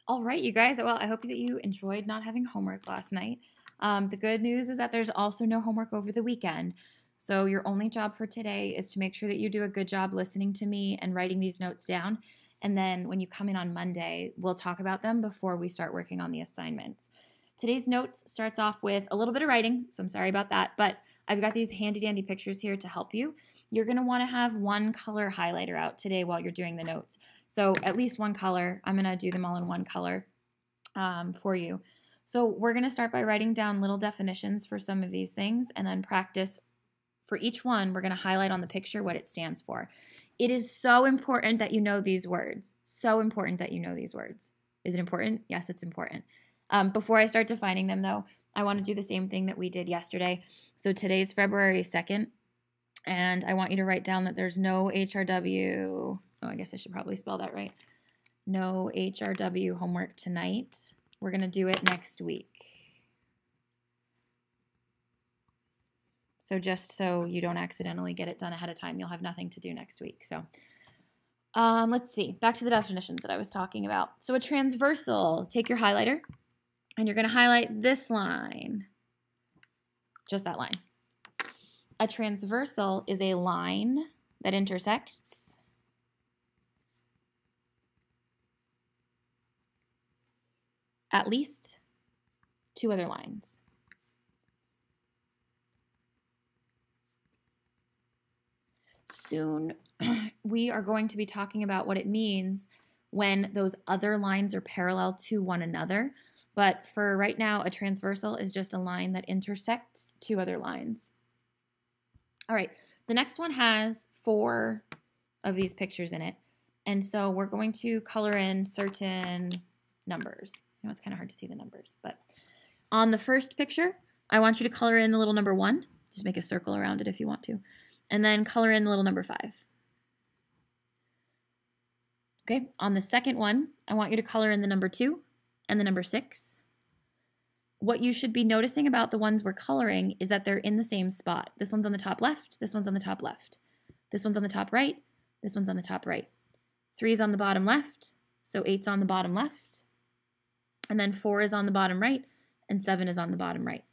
All right, you guys. Well, I hope that you enjoyed not having homework last night. The good news is that there's also no homework over the weekend. So your only job for today is to make sure that you do a good job listening to me and writing these notes down. And then when you come in on Monday, we'll talk about them before we start working on the assignments. Today's notes starts off with a little bit of writing, so I'm sorry about that, but I've got these handy dandy pictures here to help you. You're going to want to have one color highlighter out today while you're doing the notes. So at least one color. I'm going to do them all in one color for you. So we're going to start by writing down little definitions for some of these things and then practice for each one. We're going to highlight on the picture what it stands for. It is so important that you know these words. So important that you know these words. Is it important? Yes, it's important. Before I start defining them, though, I want to do the same thing that we did yesterday. So today's February 2nd, and I want you to write down that there's no HRW. Oh, I guess I should probably spell that right. No HRW homework tonight. We're going to do it next week. So just so you don't accidentally get it done ahead of time, you'll have nothing to do next week. So let's see. Back to the definitions that I was talking about. So a transversal, take your highlighter, and you're going to highlight this line. Just that line. A transversal is a line that intersects at least two other lines. Soon, we are going to be talking about what it means when those other lines are parallel to one another. But for right now, a transversal is just a line that intersects two other lines. All right, the next one has 4 of these pictures in it. And so we're going to color in certain numbers. I know it's kind of hard to see the numbers, but on the first picture, I want you to color in the little number 1. Just make a circle around it if you want to. And then color in the little number 5. Okay, on the second one, I want you to color in the number 2 and the number 6. What you should be noticing about the ones we're coloring is that they're in the same spot. This one's on the top left, this one's on the top left. This one's on the top right, this one's on the top right. 3 is on the bottom left, so 8's on the bottom left. And then 4 is on the bottom right, and 7 is on the bottom right.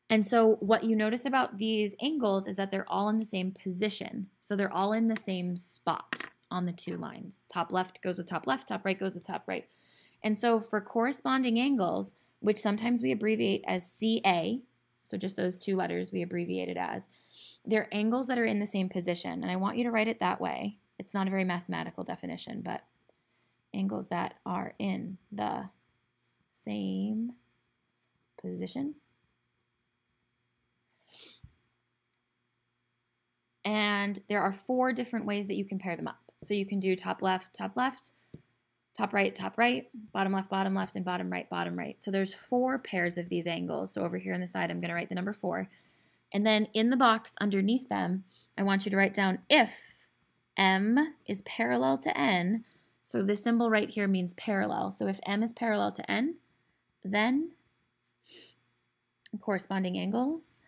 And so what you notice about these angles is that they're all in the same position. So they're all in the same spot on the 2 lines. Top left goes with top left, top right goes with top right. And so for corresponding angles, which sometimes we abbreviate as CA, so just those 2 letters we abbreviate it as, they're angles that are in the same position. And I want you to write it that way. It's not a very mathematical definition, but angles that are in the same position. And there are 4 different ways that you can pair them up. So you can do top right, top right, bottom left, and bottom right. So there's 4 pairs of these angles. So over here on the side, I'm going to write the number 4. And then in the box underneath them, I want you to write down if M is parallel to N. So this symbol right here means parallel. So if M is parallel to N, then corresponding angles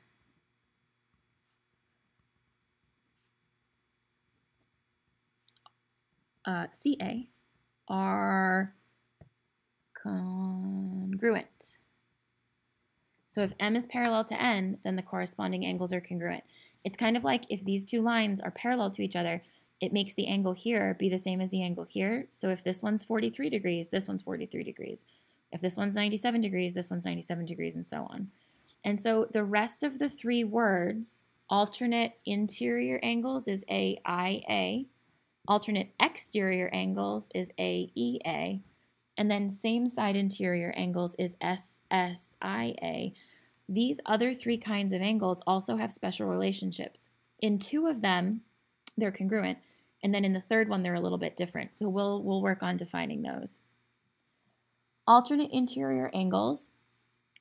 CA are congruent. So if M is parallel to N, then the corresponding angles are congruent. It's kind of like if these 2 lines are parallel to each other, it makes the angle here be the same as the angle here. So if this one's 43 degrees, this one's 43 degrees. If this one's 97 degrees, this one's 97 degrees, and so on. And so the rest of the 3 words, alternate interior angles is AIA, alternate exterior angles is AEA, and then same side interior angles is SSIA. These other 3 kinds of angles also have special relationships. In 2 of them, they're congruent, and then in the 3rd one, they're a little bit different. So we'll work on defining those. Alternate interior angles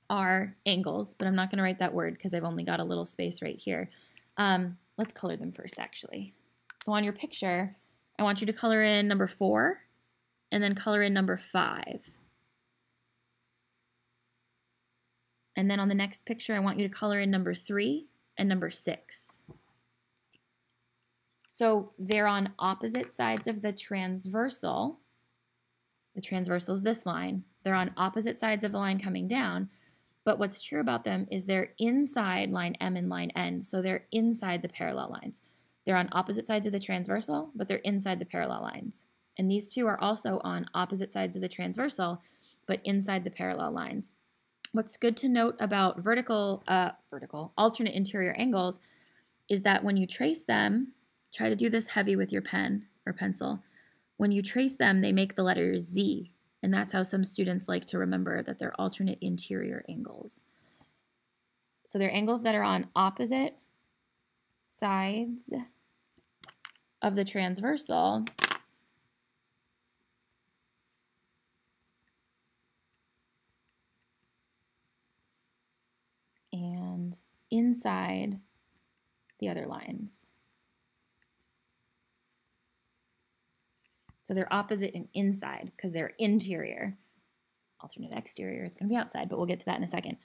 are angles, but I'm not going to write that word because I've only got a little space right here. Let's color them first, actually. So on your picture, I want you to color in number 4 and then color in number 5. And then on the next picture, I want you to color in number 3 and number 6. So they're on opposite sides of the transversal, The transversal is this line. They're on opposite sides of the line coming down, but what's true about them is they're inside line M and line N, so they're inside the parallel lines. They're on opposite sides of the transversal, but they're inside the parallel lines. And these two are also on opposite sides of the transversal, but inside the parallel lines. What's good to note about alternate interior angles is that when you trace them, try to do this heavy with your pen or pencil. When you trace them, they make the letter Z, and that's how some students like to remember that they're alternate interior angles. So they're angles that are on opposite sides of the transversal and inside the other lines. So they're opposite and inside because they're interior. Alternate exterior is going to be outside, but we'll get to that in a second.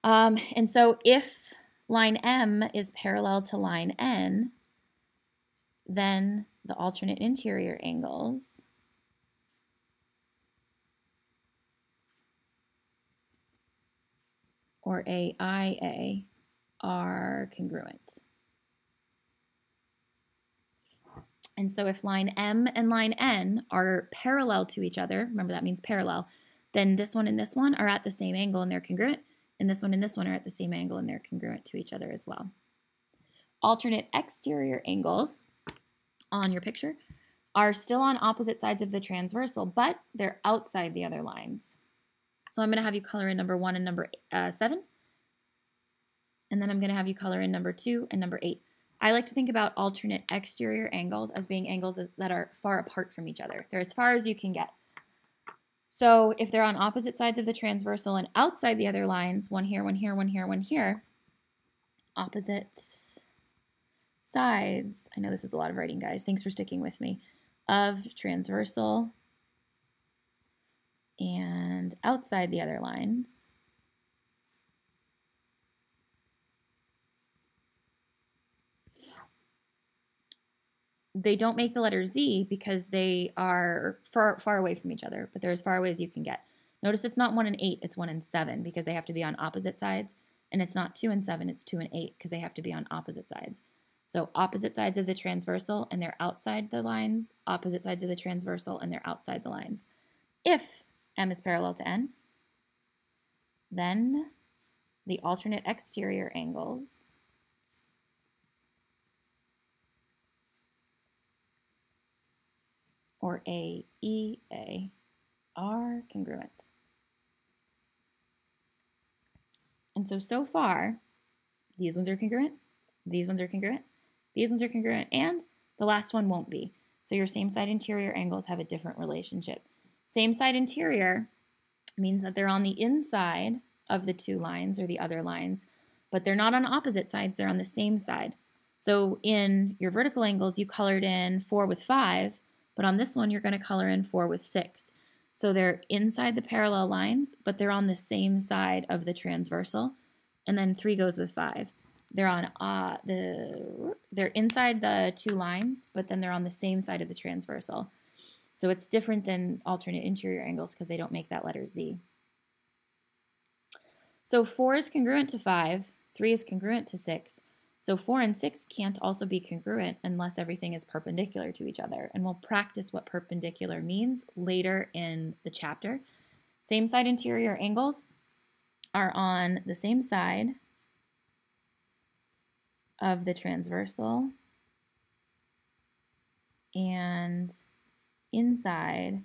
And so if line M is parallel to line N, then the alternate interior angles or AIA are congruent. And so if line M and line N are parallel to each other, remember that means parallel, then this one and this one are at the same angle and they're congruent, and this one and this one are at the same angle and they're congruent to each other as well. Alternate exterior angles on your picture are still on opposite sides of the transversal, but they're outside the other lines. So I'm going to have you color in number 1 and number 7, and then I'm going to have you color in number 2 and number 8. I like to think about alternate exterior angles as being angles that are far apart from each other. They're as far as you can get. So if they're on opposite sides of the transversal and outside the other lines, one here, one here, one here, one here, opposite sides, I know this is a lot of writing, guys, thanks for sticking with me, of transversal and outside the other lines, they don't make the letter Z because they are far away from each other, but they're as far away as you can get. Notice it's not 1 and 8, it's 1 and 7 because they have to be on opposite sides, and it's not 2 and 7, it's 2 and 8 because they have to be on opposite sides. So opposite sides of the transversal and they're outside the lines, opposite sides of the transversal and they're outside the lines. If M is parallel to N, then the alternate exterior angles or AEA are congruent. And so far, these ones are congruent, these ones are congruent, these ones are congruent, and the last one won't be. So your same side interior angles have a different relationship. Same side interior means that they're on the inside of the two lines or the other lines, but they're not on opposite sides, they're on the same side. So in your vertical angles, you colored in 4 with 5, but on this one, you're going to color in 4 with 6. So they're inside the parallel lines, but they're on the same side of the transversal. And then 3 goes with 5. They're on they're inside the two lines, but then they're on the same side of the transversal. So it's different than alternate interior angles because they don't make that letter Z. So 4 is congruent to 5, 3 is congruent to 6. So 4 and 6 can't also be congruent unless everything is perpendicular to each other. And we'll practice what perpendicular means later in the chapter. Same side interior angles are on the same side of the transversal and inside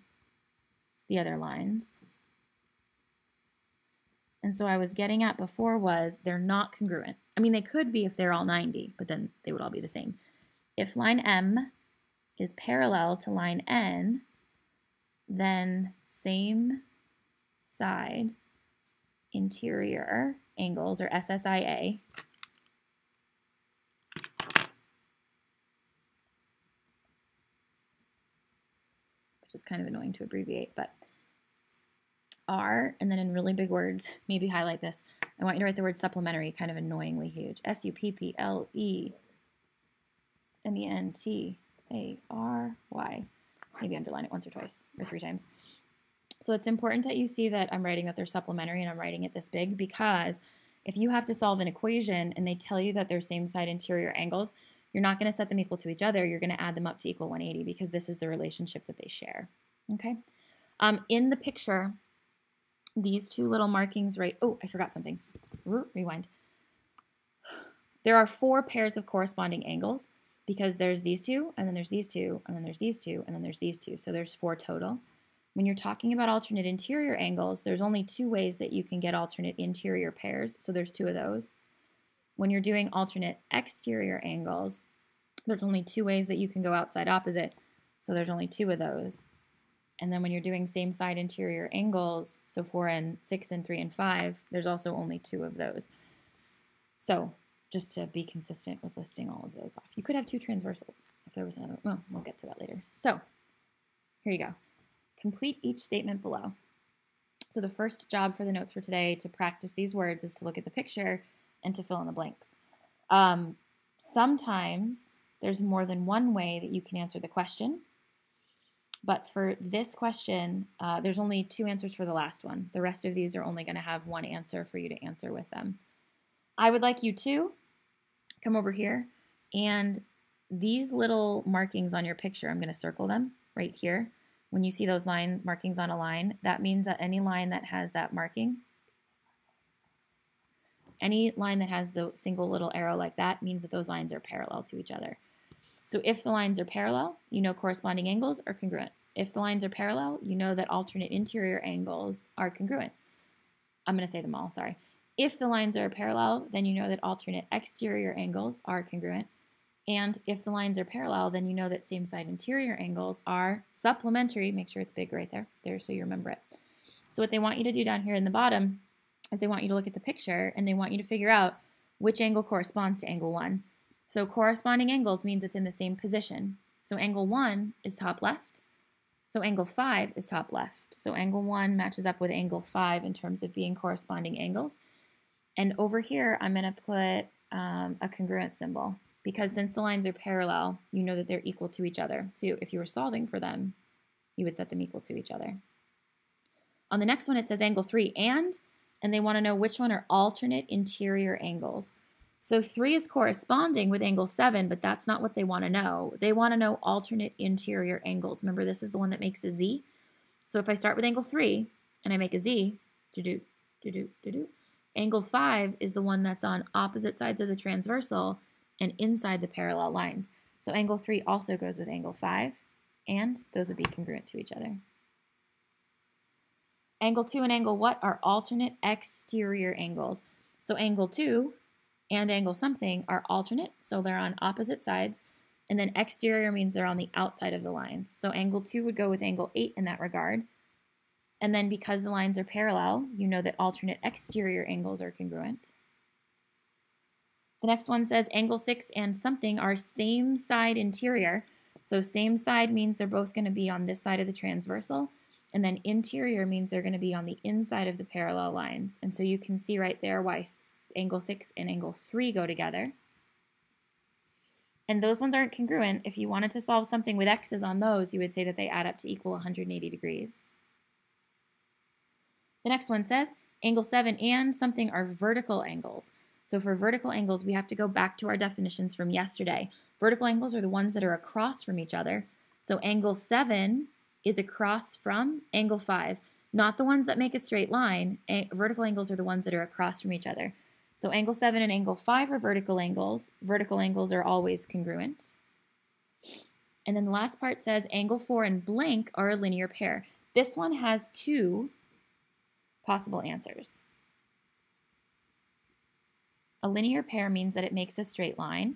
the other lines. And so I was getting at before was they're not congruent. I mean, they could be if they're all 90, but then they would all be the same. If line M is parallel to line N, then same side interior angles, or SSIA, which is kind of annoying to abbreviate, but R, and then in really big words, maybe highlight this. I want you to write the word supplementary, kind of annoyingly huge. SUPPLEMENTARY. Maybe underline it once or twice or 3 times. So it's important that you see that I'm writing that they're supplementary and I'm writing it this big, because if you have to solve an equation and they tell you that they're same side interior angles, you're not going to set them equal to each other. You're going to add them up to equal 180 because this is the relationship that they share. Okay. In the picture, these two little markings right, oh, I forgot something. Rewind. There are 4 pairs of corresponding angles because there's these two, and then there's these two, and then there's these two, and then there's these two. So there's 4 total. When you're talking about alternate interior angles, there's only 2 ways that you can get alternate interior pairs. So there's 2 of those. When you're doing alternate exterior angles, there's only 2 ways that you can go outside opposite. So there's only 2 of those. And then when you're doing same side interior angles, so 4 and 6 and 3 and 5, there's also only 2 of those. So just to be consistent with listing all of those off. You could have 2 transversals if there was another. Well, we'll get to that later. So here you go. Complete each statement below. So the first job for the notes for today to practice these words is to look at the picture and to fill in the blanks. Sometimes there's more than one way that you can answer the question. But for this question, there's only 2 answers for the last one. The rest of these are only going to have 1 answer for you to answer with them. I would like you to come over here, and these little markings on your picture, I'm going to circle them right here. When you see those line markings on a line, that means that any line that has that marking, any line that has the single little arrow like that, means that those lines are parallel to each other. So if the lines are parallel, you know corresponding angles are congruent. If the lines are parallel, you know that alternate interior angles are congruent. I'm going to say them all, sorry. If the lines are parallel, then you know that alternate exterior angles are congruent. And if the lines are parallel, then you know that same side interior angles are supplementary. Make sure it's big right there so you remember it. So what they want you to do down here in the bottom is they want you to look at the picture and they want you to figure out which angle corresponds to angle 1. So corresponding angles means it's in the same position. So angle 1 is top left. So angle 5 is top left. So angle 1 matches up with angle 5 in terms of being corresponding angles. And over here, I'm going to put a congruent symbol, because since the lines are parallel, you know that they're equal to each other. So if you were solving for them, you would set them equal to each other. On the next one, it says angle 3 and they want to know which one are alternate interior angles. So 3 is corresponding with angle 7, but that's not what they want to know. They want to know alternate interior angles. Remember, this is the one that makes a Z. So if I start with angle 3 and I make a Z, angle 5 is the one that's on opposite sides of the transversal and inside the parallel lines. So angle 3 also goes with angle 5, and those would be congruent to each other. Angle 2 and angle what are alternate exterior angles. So angle 2 and angle something are alternate, so they're on opposite sides, and then exterior means they're on the outside of the lines. So angle 2 would go with angle 8 in that regard. And then because the lines are parallel, you know that alternate exterior angles are congruent. The next one says angle 6 and something are same side interior. So same side means they're both going to be on this side of the transversal, and then interior means they're going to be on the inside of the parallel lines. And so you can see right there why angle 6 and angle 3 go together. And those ones aren't congruent. If you wanted to solve something with x's on those, you would say that they add up to equal 180 degrees. The next one says angle 7 and something are vertical angles. So for vertical angles, we have to go back to our definitions from yesterday. Vertical angles are the ones that are across from each other. So angle 7 is across from angle 5, not the ones that make a straight line. Vertical angles are the ones that are across from each other. So angle 7 and angle 5 are vertical angles. Vertical angles are always congruent. And then the last part says angle 4 and blank are a linear pair. This one has 2 possible answers. A linear pair means that it makes a straight line,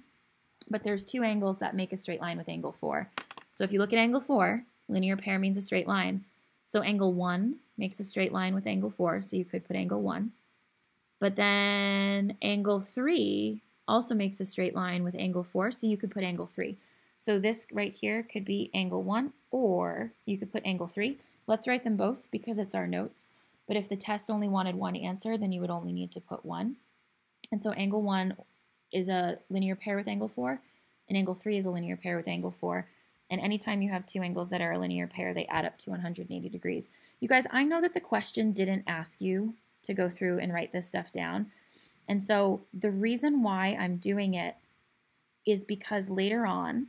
but there's 2 angles that make a straight line with angle 4. So if you look at angle 4, linear pair means a straight line. So angle 1 makes a straight line with angle 4, so you could put angle 1. But then angle 3 also makes a straight line with angle 4, so you could put angle 3. So this right here could be angle 1, or you could put angle 3. Let's write them both because it's our notes. But if the test only wanted one answer, then you would only need to put 1. And so angle 1 is a linear pair with angle 4, and angle 3 is a linear pair with angle 4. And anytime you have two angles that are a linear pair, they add up to 180 degrees. You guys, I know that the question didn't ask you to go through and write this stuff down. And so the reason why I'm doing it is because later on,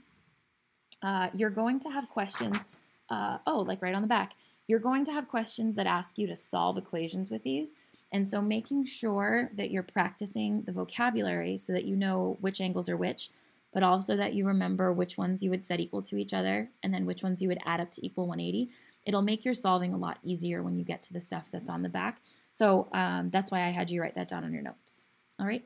you're going to have questions, like right on the back, you're going to have questions that ask you to solve equations with these. And so making sure that you're practicing the vocabulary so that you know which angles are which, but also that you remember which ones you would set equal to each other and then which ones you would add up to equal 180. It'll make your solving a lot easier when you get to the stuff that's on the back. So that's why I had you write that down on your notes. All right.